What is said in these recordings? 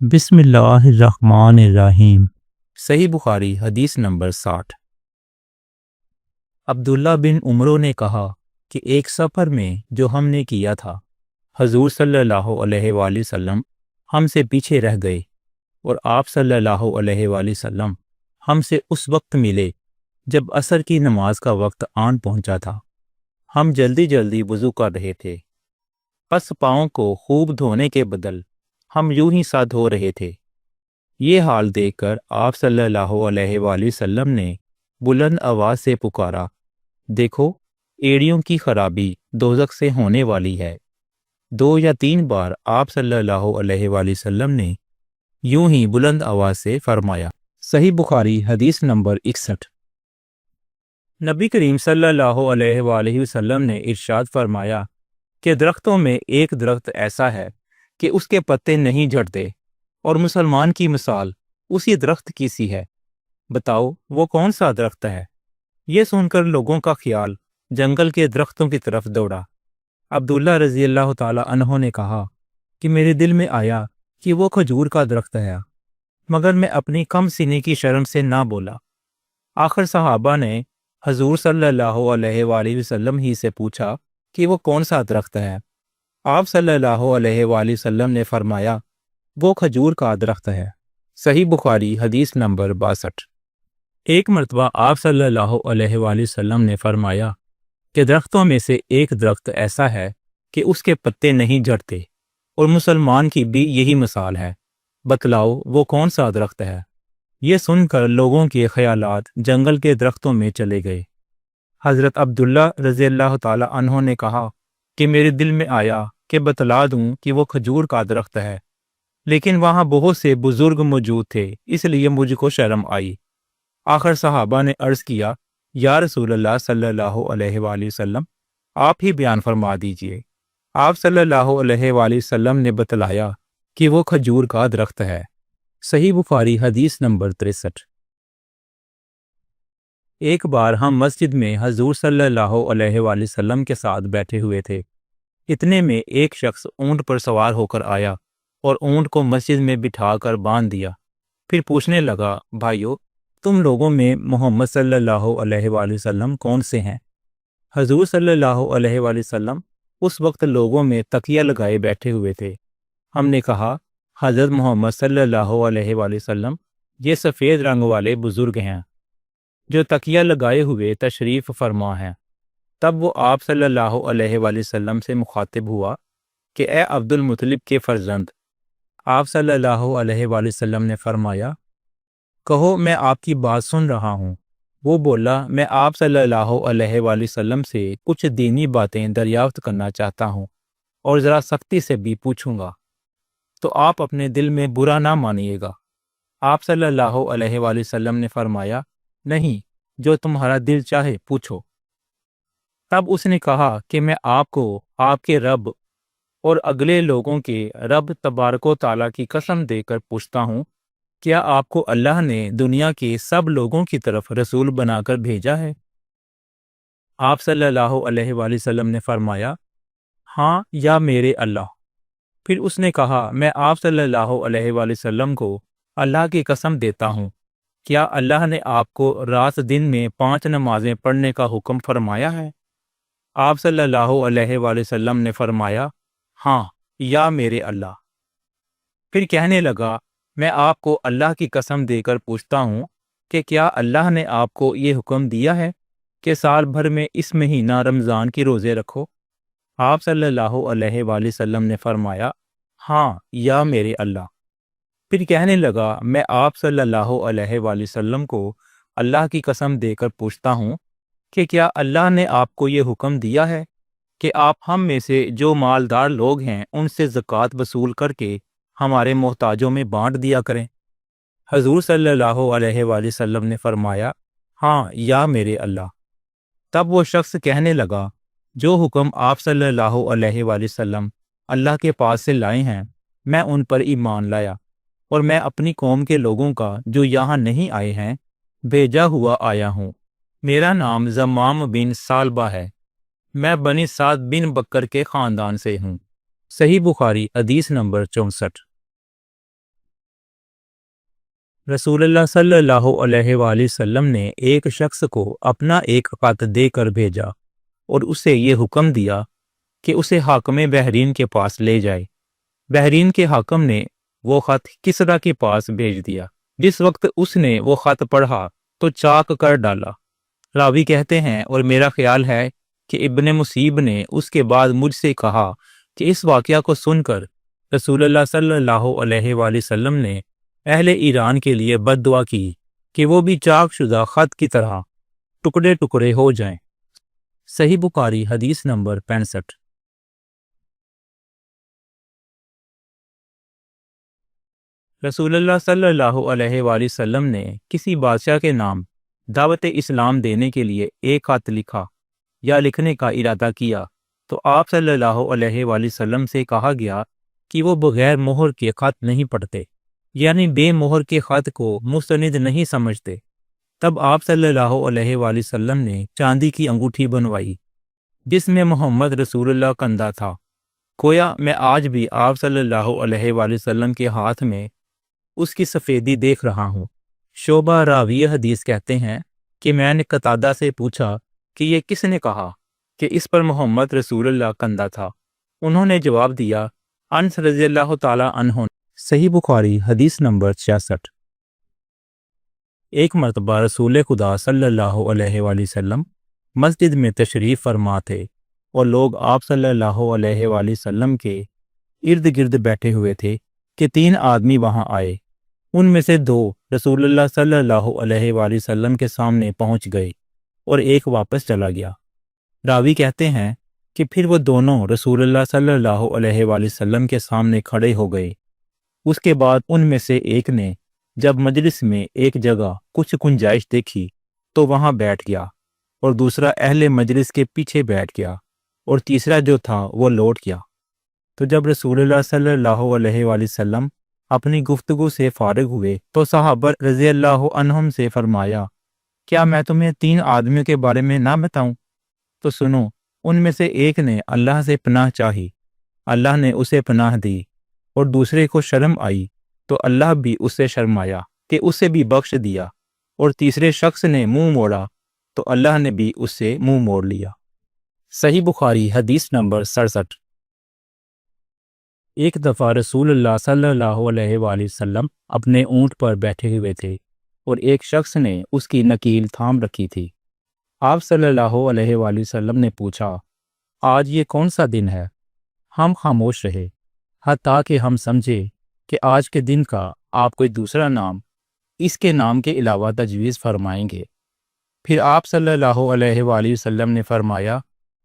بسم اللہ الرحمن الرحیم۔ صحیح بخاری حدیث نمبر 60۔ عبداللہ بن عمرو نے کہا کہ ایک سفر میں جو ہم نے کیا تھا، حضور صلی اللہ علیہ وآلہ وسلم ہم سے پیچھے رہ گئے اور آپ صلی اللہ علیہ وآلہ وسلم ہم سے اس وقت ملے جب عصر کی نماز کا وقت آن پہنچا تھا۔ ہم جلدی جلدی وضو کر رہے تھے، پس پاؤں کو خوب دھونے کے بدل ہم یوں ہی سا دھو رہے تھے۔ یہ حال دیکھ کر آپ صلی اللہ علیہ وآلہ وسلم نے بلند آواز سے پکارا، دیکھو ایڑیوں کی خرابی دوزخ سے ہونے والی ہے۔ 2 یا 3 بار آپ صلی اللہ علیہ وآلہ وسلم نے یوں ہی بلند آواز سے فرمایا۔ صحیح بخاری حدیث نمبر 61۔ نبی کریم صلی اللہ علیہ وآلہ وسلم نے ارشاد فرمایا کہ درختوں میں ایک درخت ایسا ہے کہ اس کے پتے نہیں جھڑتے، اور مسلمان کی مثال اسی درخت کی سی ہے۔ بتاؤ وہ کون سا درخت ہے؟ یہ سن کر لوگوں کا خیال جنگل کے درختوں کی طرف دوڑا۔ عبداللہ رضی اللہ تعالی عنہ نے کہا کہ میرے دل میں آیا کہ وہ کھجور کا درخت ہے، مگر میں اپنی کم سینے کی شرم سے نہ بولا۔ آخر صحابہ نے حضور صلی اللہ علیہ وآلہ وسلم ہی سے پوچھا کہ وہ کون سا درخت ہے۔ آپ صلی اللہ علیہ وآلہ وسلم نے فرمایا، وہ کھجور کا درخت ہے۔ صحیح بخاری حدیث نمبر 62۔ ایک مرتبہ آپ صلی اللہ علیہ وآلہ وسلم نے فرمایا کہ درختوں میں سے ایک درخت ایسا ہے کہ اس کے پتے نہیں جھڑتے، اور مسلمان کی بھی یہی مثال ہے۔ بتلاؤ وہ کون سا درخت ہے؟ یہ سن کر لوگوں کے خیالات جنگل کے درختوں میں چلے گئے۔ حضرت عبداللہ رضی اللہ تعالی عنہ نے کہا کہ میرے دل میں آیا کہ بتلا دوں کہ وہ کھجور کا درخت ہے، لیکن وہاں بہت سے بزرگ موجود تھے، اس لیے مجھ کو شرم آئی۔ آخر صحابہ نے عرض کیا، یا رسول اللہ صلی اللہ علیہ وآلہ وسلم، آپ ہی بیان فرما دیجئے۔ آپ صلی اللہ علیہ وآلہ وسلم نے بتلایا کہ وہ کھجور کا درخت ہے۔ صحیح بخاری حدیث نمبر 63۔ ایک بار ہم مسجد میں حضور صلی اللہ علیہ وآلہ وسلم کے ساتھ بیٹھے ہوئے تھے۔ اتنے میں ایک شخص اونٹ پر سوار ہو کر آیا اور اونٹ کو مسجد میں بٹھا کر باندھ دیا۔ پھر پوچھنے لگا، بھائیو، تم لوگوں میں محمد صلی اللہ علیہ وآلہ وسلم کون سے ہیں؟ حضور صلی اللہ علیہ وآلہ وسلم اس وقت لوگوں میں تکیہ لگائے بیٹھے ہوئے تھے۔ ہم نے کہا، حضرت محمد صلی اللہ علیہ وآلہ وسلم یہ سفید رنگ والے بزرگ ہیں جو تکیہ لگائے ہوئے تشریف فرما ہیں۔ تب وہ آپ صلی اللہ علیہ وآلہ وسلم سے مخاطب ہوا کہ اے عبد المطلب کے فرزند۔ آپ صلی اللہ علیہ وآلہ وسلم نے فرمایا، کہو میں آپ کی بات سن رہا ہوں۔ وہ بولا، میں آپ صلی اللہ علیہ وآلہ وسلم سے کچھ دینی باتیں دریافت کرنا چاہتا ہوں، اور ذرا سختی سے بھی پوچھوں گا، تو آپ اپنے دل میں برا نہ مانیے گا۔ آپ صلی اللہ علیہ وآلہ وسلم نے فرمایا، نہیں، جو تمہارا دل چاہے پوچھو۔ تب اس نے کہا کہ میں آپ کو آپ کے رب اور اگلے لوگوں کے رب تبارک و تعالیٰ کی قسم دے کر پوچھتا ہوں، کیا آپ کو اللہ نے دنیا کے سب لوگوں کی طرف رسول بنا کر بھیجا ہے؟ آپ صلی اللہ علیہ وآلہ وسلم نے فرمایا، ہاں یا میرے اللہ۔ پھر اس نے کہا، میں آپ صلی اللہ علیہ وآلہ وسلم کو اللہ کی قسم دیتا ہوں، کیا اللہ نے آپ کو رات دن میں 5 نمازیں پڑھنے کا حکم فرمایا ہے؟ آپ صلی اللہ علیہ وآلہ وسلم نے فرمایا، ہاں یا میرے اللہ۔ پھر کہنے لگا، میں آپ کو اللہ کی قسم دے کر پوچھتا ہوں کہ کیا اللہ نے آپ کو یہ حکم دیا ہے کہ سال بھر میں اس مہینہ رمضان کی روزے رکھو؟ آپ صلی اللہ علیہ وآلہ وسلم نے فرمایا، ہاں یا میرے اللہ۔ پھر کہنے لگا، میں آپ صلی اللہ علیہ وآلہ وسلم کو اللہ کی قسم دے کر پوچھتا ہوں کہ کیا اللہ نے آپ کو یہ حکم دیا ہے کہ آپ ہم میں سے جو مالدار لوگ ہیں ان سے زکوٰۃ وصول کر کے ہمارے محتاجوں میں بانٹ دیا کریں؟ حضور صلی اللہ علیہ وآلہ وسلم نے فرمایا، ہاں یا میرے اللہ۔ تب وہ شخص کہنے لگا، جو حکم آپ صلی اللہ علیہ وآلہ وسلم اللہ کے پاس سے لائے ہیں، میں ان پر ایمان لایا، اور میں اپنی قوم کے لوگوں کا جو یہاں نہیں آئے ہیں بھیجا ہوا آیا ہوں۔ میرا نام زمام بن ثعلبہ ہے، میں بنی سعد بن بکر کے خاندان سے ہوں۔ صحیح بخاری حدیث نمبر 64۔ رسول اللہ صلی اللہ علیہ وآلہ وسلم نے ایک شخص کو اپنا ایک خط دے کر بھیجا اور اسے یہ حکم دیا کہ اسے حاکم بحرین کے پاس لے جائے۔ بحرین کے حاکم نے وہ خط کسریٰ کے پاس بھیج دیا۔ جس وقت اس نے وہ خط پڑھا تو چاک کر ڈالا۔ راوی کہتے ہیں اور میرا خیال ہے کہ ابن مصیب نے اس کے بعد مجھ سے کہا کہ اس واقعہ کو سن کر رسول اللہ صلی اللہ علیہ وآلہ وسلم نے اہل ایران کے لیے بد دعا کی کہ وہ بھی چاک شدہ خط کی طرح ٹکڑے ٹکڑے ہو جائیں۔ صحیح بخاری حدیث نمبر 65۔ رسول اللہ صلی اللہ علیہ وآلہ وسلم نے کسی بادشاہ کے نام دعوت اسلام دینے کے لیے ایک خط لکھا یا لکھنے کا ارادہ کیا تو آپ صلی اللہ علیہ وآلہ وسلم سے کہا گیا کہ وہ بغیر مہر کے خط نہیں پڑھتے، یعنی بے مہر کے خط کو مستند نہیں سمجھتے۔ تب آپ صلی اللہ علیہ وآلہ وسلم نے چاندی کی انگوٹھی بنوائی جس میں محمد رسول اللہ کندہ تھا۔ گویا میں آج بھی آپ صلی اللہ علیہ وآلہ وسلم کے ہاتھ میں اس کی سفیدی دیکھ رہا ہوں۔ شعبہ راوی حدیث کہتے ہیں کہ میں نے قتادہ سے پوچھا کہ یہ کس نے کہا کہ اس پر محمد رسول اللہ کندہ تھا؟ انہوں نے جواب دیا، انس رضی اللہ تعالی عنہ۔ صحیح بخاری حدیث نمبر 66۔ ایک مرتبہ رسول خدا صلی اللہ علیہ وآلہ وسلم مسجد میں تشریف فرما تھے اور لوگ آپ صلی اللہ علیہ وآلہ وسلم کے ارد گرد بیٹھے ہوئے تھے کہ 3 آدمی وہاں آئے۔ ان میں سے 2 رسول اللہ صلی اللہ علیہ وآلہ وسلم کے سامنے پہنچ گئے اور ایک واپس چلا گیا۔ راوی کہتے ہیں کہ پھر وہ دونوں رسول اللہ صلی اللہ علیہ وآلہ وسلم کے سامنے کھڑے ہو گئے۔ اس کے بعد ان میں سے ایک نے جب مجلس میں ایک جگہ کچھ گنجائش دیکھی تو وہاں بیٹھ گیا، اور دوسرا اہل مجلس کے پیچھے بیٹھ گیا، اور تیسرا جو تھا وہ لوٹ گیا۔ تو جب رسول اللہ صلی اللہ علیہ وآلہ وسلم اپنی گفتگو سے فارغ ہوئے تو صحابہ رضی اللہ عنہم سے فرمایا، کیا میں تمہیں 3 آدمیوں کے بارے میں نہ بتاؤں؟ تو سنو۔ ان میں سے ایک نے اللہ سے پناہ چاہی، اللہ نے اسے پناہ دی، اور دوسرے کو شرم آئی تو اللہ بھی اس سے شرمایا کہ اسے بھی بخش دیا، اور تیسرے شخص نے منہ موڑا تو اللہ نے بھی اس سے منہ موڑ لیا۔ صحیح بخاری حدیث نمبر 67۔ ایک دفعہ رسول اللہ صلی اللہ علیہ وآلہ وسلم اپنے اونٹ پر بیٹھے ہوئے تھے اور ایک شخص نے اس کی نکیل تھام رکھی تھی۔ آپ صلی اللہ علیہ وآلہ وسلم نے پوچھا، آج یہ کون سا دن ہے؟ ہم خاموش رہے حتیٰ کہ ہم سمجھے کہ آج کے دن کا آپ کوئی دوسرا نام اس کے نام کے علاوہ تجویز فرمائیں گے۔ پھر آپ صلی اللہ علیہ وآلہ وسلم نے فرمایا،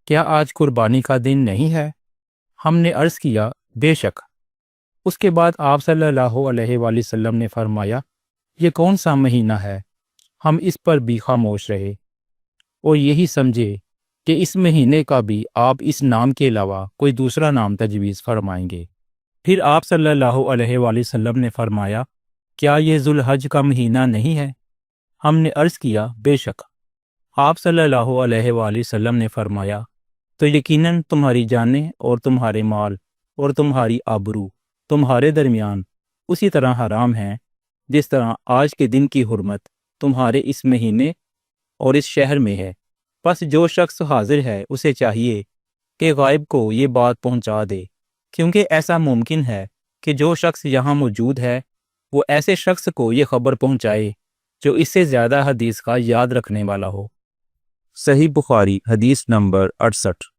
کیا آج قربانی کا دن نہیں ہے؟ ہم نے عرض کیا، بے شک۔ اس کے بعد آپ صلی اللہ علیہ وآلہ وسلم نے فرمایا، یہ کون سا مہینہ ہے؟ ہم اس پر بھی خاموش رہے اور یہی سمجھے کہ اس مہینے کا بھی آپ اس نام کے علاوہ کوئی دوسرا نام تجویز فرمائیں گے۔ پھر آپ صلی اللہ علیہ وآلہ وسلم نے فرمایا، کیا یہ ذوالحج کا مہینہ نہیں ہے؟ ہم نے عرض کیا، بے شک۔ آپ صلی اللہ علیہ وآلہ وسلم نے فرمایا، تو یقیناً تمہاری جانیں اور تمہارے مال اور تمہاری آبرو تمہارے درمیان اسی طرح حرام ہیں جس طرح آج کے دن کی حرمت تمہارے اس مہینے اور اس شہر میں ہے۔ پس جو شخص حاضر ہے اسے چاہیے کہ غائب کو یہ بات پہنچا دے، کیونکہ ایسا ممکن ہے کہ جو شخص یہاں موجود ہے وہ ایسے شخص کو یہ خبر پہنچائے جو اس سے زیادہ حدیث کا یاد رکھنے والا ہو۔ صحیح بخاری حدیث نمبر 68۔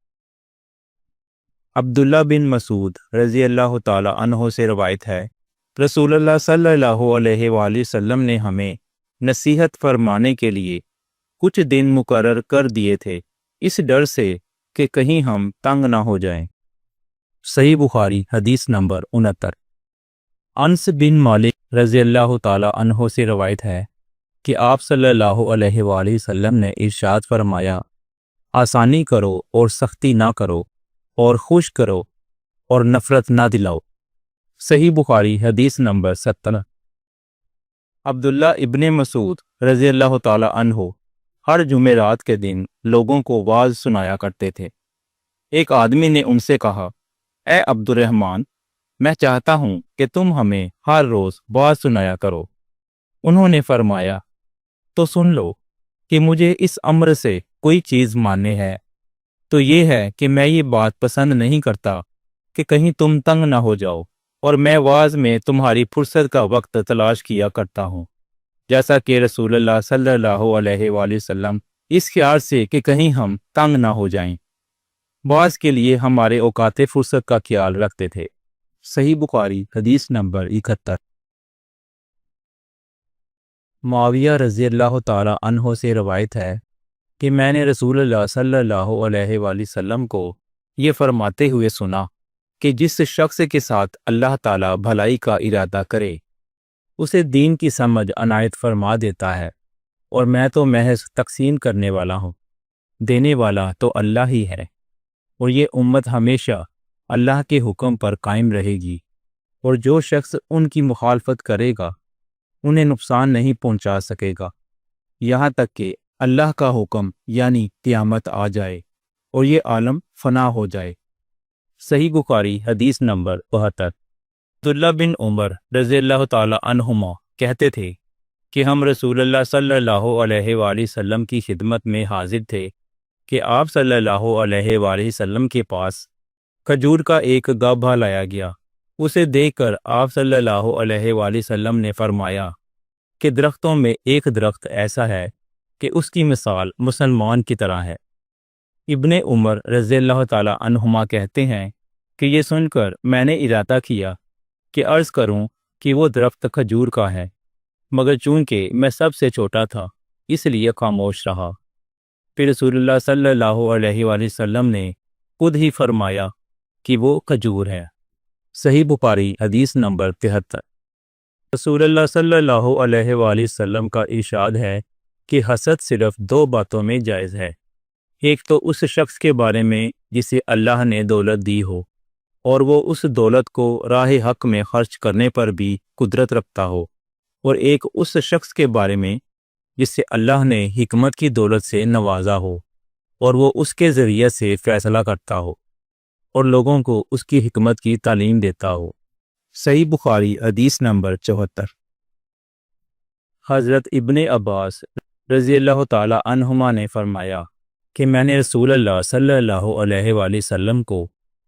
عبداللہ بن مسعود رضی اللہ تعالی عنہ سے روایت ہے، رسول اللہ صلی اللہ علیہ وآلہ وسلم نے ہمیں نصیحت فرمانے کے لیے کچھ دن مقرر کر دیے تھے، اس ڈر سے کہ کہیں ہم تنگ نہ ہو جائیں۔ صحیح بخاری حدیث نمبر 69۔ انس بن مالک رضی اللہ تعالی عنہ سے روایت ہے کہ آپ صلی اللہ علیہ وآلہ وسلم نے ارشاد فرمایا، آسانی کرو اور سختی نہ کرو، اور خوش کرو اور نفرت نہ دلاؤ۔ صحیح بخاری حدیث نمبر 70۔ عبداللہ ابن مسعود رضی اللہ تعالی عنہ ہر جمعرات کے دن لوگوں کو واعظ سنایا کرتے تھے۔ ایک آدمی نے ان سے کہا، اے عبد الرحمن، میں چاہتا ہوں کہ تم ہمیں ہر روز واعظ سنایا کرو۔ انہوں نے فرمایا تو سن لو کہ مجھے اس امر سے کوئی چیز ماننے ہے تو یہ ہے کہ میں یہ بات پسند نہیں کرتا کہ کہیں تم تنگ نہ ہو جاؤ، اور میں واعظ میں تمہاری فرصت کا وقت تلاش کیا کرتا ہوں، جیسا کہ رسول اللہ صلی اللہ علیہ وآلہ وسلم اس خیال سے کہ کہیں ہم تنگ نہ ہو جائیں بعض کے لیے ہمارے اوقات فرصت کا خیال رکھتے تھے۔ صحیح بخاری حدیث نمبر 71۔ معاویہ رضی اللہ تعالی عنہ سے روایت ہے کہ میں نے رسول اللہ صلی اللہ علیہ وآلہ وسلم کو یہ فرماتے ہوئے سنا کہ جس شخص کے ساتھ اللہ تعالی بھلائی کا ارادہ کرے اسے دین کی سمجھ عنایت فرما دیتا ہے، اور میں تو محض تقسیم کرنے والا ہوں، دینے والا تو اللہ ہی ہے، اور یہ امت ہمیشہ اللہ کے حکم پر قائم رہے گی، اور جو شخص ان کی مخالفت کرے گا انہیں نقصان نہیں پہنچا سکے گا یہاں تک کہ اللہ کا حکم یعنی قیامت آ جائے اور یہ عالم فنا ہو جائے۔ صحیح بخاری حدیث نمبر 72۔ عبداللہ بن عمر رضی اللہ تعالی عنہما کہتے تھے کہ ہم رسول اللہ صلی اللہ علیہ وآلہ وسلم کی خدمت میں حاضر تھے کہ آپ صلی اللہ علیہ وآلہ وسلم کے پاس کھجور کا ایک گابھا لایا گیا۔ اسے دیکھ کر آپ صلی اللہ علیہ وآلہ وسلم نے فرمایا کہ درختوں میں ایک درخت ایسا ہے کہ اس کی مثال مسلمان کی طرح ہے۔ ابن عمر رضی اللہ تعالی عنہما کہتے ہیں کہ یہ سن کر میں نے ارادہ کیا کہ عرض کروں کہ وہ درخت کھجور کا ہے، مگر چونکہ میں سب سے چھوٹا تھا اس لیے خاموش رہا۔ پھر رسول اللہ صلی اللہ علیہ وآلہ وسلم نے خود ہی فرمایا کہ وہ کھجور ہے۔ صحیح بخاری حدیث نمبر 73۔ رسول اللہ صلی اللہ علیہ وآلہ وسلم کا ارشاد ہے کہ حسد صرف دو باتوں میں جائز ہے، ایک تو اس شخص کے بارے میں جسے اللہ نے دولت دی ہو اور وہ اس دولت کو راہ حق میں خرچ کرنے پر بھی قدرت رکھتا ہو، اور ایک اس شخص کے بارے میں جس سے اللہ نے حکمت کی دولت سے نوازا ہو اور وہ اس کے ذریعے سے فیصلہ کرتا ہو اور لوگوں کو اس کی حکمت کی تعلیم دیتا ہو۔ صحیح بخاری حدیث نمبر 74۔ حضرت ابن عباس رضی اللہ تعالی عنہما نے فرمایا کہ میں نے رسول اللہ صلی اللہ علیہ وآلہ وسلم کو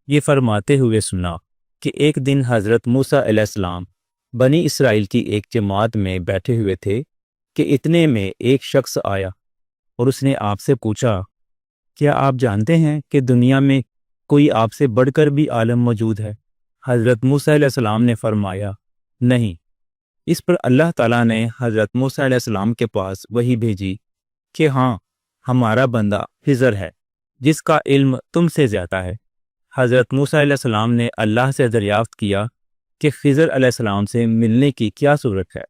یہ فرماتے ہوئے سنا کہ ایک دن حضرت موسیٰ علیہ السلام بنی اسرائیل کی ایک جماعت میں بیٹھے ہوئے تھے کہ اتنے میں ایک شخص آیا اور اس نے آپ سے پوچھا، کیا آپ جانتے ہیں کہ دنیا میں کوئی آپ سے بڑھ کر بھی عالم موجود ہے؟ حضرت موسیٰ علیہ السلام نے فرمایا، نہیں۔ اس پر اللہ تعالیٰ نے حضرت موسیٰ علیہ السلام کے پاس وحی بھیجی کہ ہاں، ہمارا بندہ خضر ہے جس کا علم تم سے زیادہ ہے۔ حضرت موسیٰ علیہ السلام نے اللہ سے دریافت کیا کہ خضر علیہ السلام سے ملنے کی کیا صورت ہے؟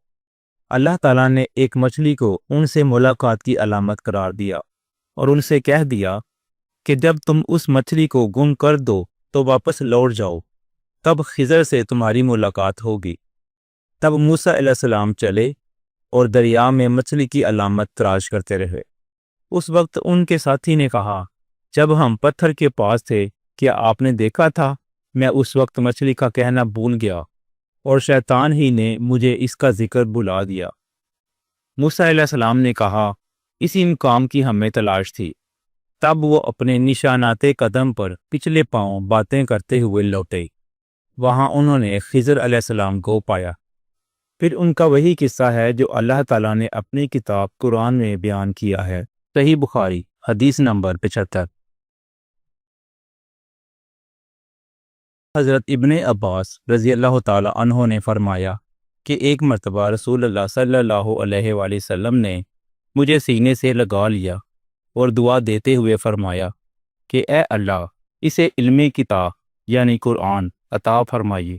اللہ تعالیٰ نے ایک مچھلی کو ان سے ملاقات کی علامت قرار دیا اور ان سے کہہ دیا کہ جب تم اس مچھلی کو گم کر دو تو واپس لوٹ جاؤ، تب خضر سے تمہاری ملاقات ہوگی۔ تب موسیٰ علیہ السلام چلے اور دریا میں مچھلی کی علامت تلاش کرتے رہے۔ اس وقت ان کے ساتھی نے کہا، جب ہم پتھر کے پاس تھے کیا آپ نے دیکھا تھا؟ میں اس وقت مچھلی کا کہنا بھول گیا اور شیطان ہی نے مجھے اس کا ذکر بلا دیا۔ موسیٰ علیہ السلام نے کہا، اسی مقام کی ہمیں تلاش تھی۔ تب وہ اپنے نشانات قدم پر پچھلے پاؤں باتیں کرتے ہوئے لوٹے۔ وہاں انہوں نے خضر علیہ السلام کو پایا۔ پھر ان کا وہی قصہ ہے جو اللہ تعالیٰ نے اپنی کتاب قرآن میں بیان کیا ہے۔ صحیح بخاری حدیث نمبر 75۔ حضرت ابن عباس رضی اللہ تعالی عنہ نے فرمایا کہ ایک مرتبہ رسول اللہ صلی اللہ علیہ وآلہ وسلم نے مجھے سینے سے لگا لیا اور دعا دیتے ہوئے فرمایا کہ اے اللہ، اسے علم کتاب یعنی قرآن عطا فرمائیے۔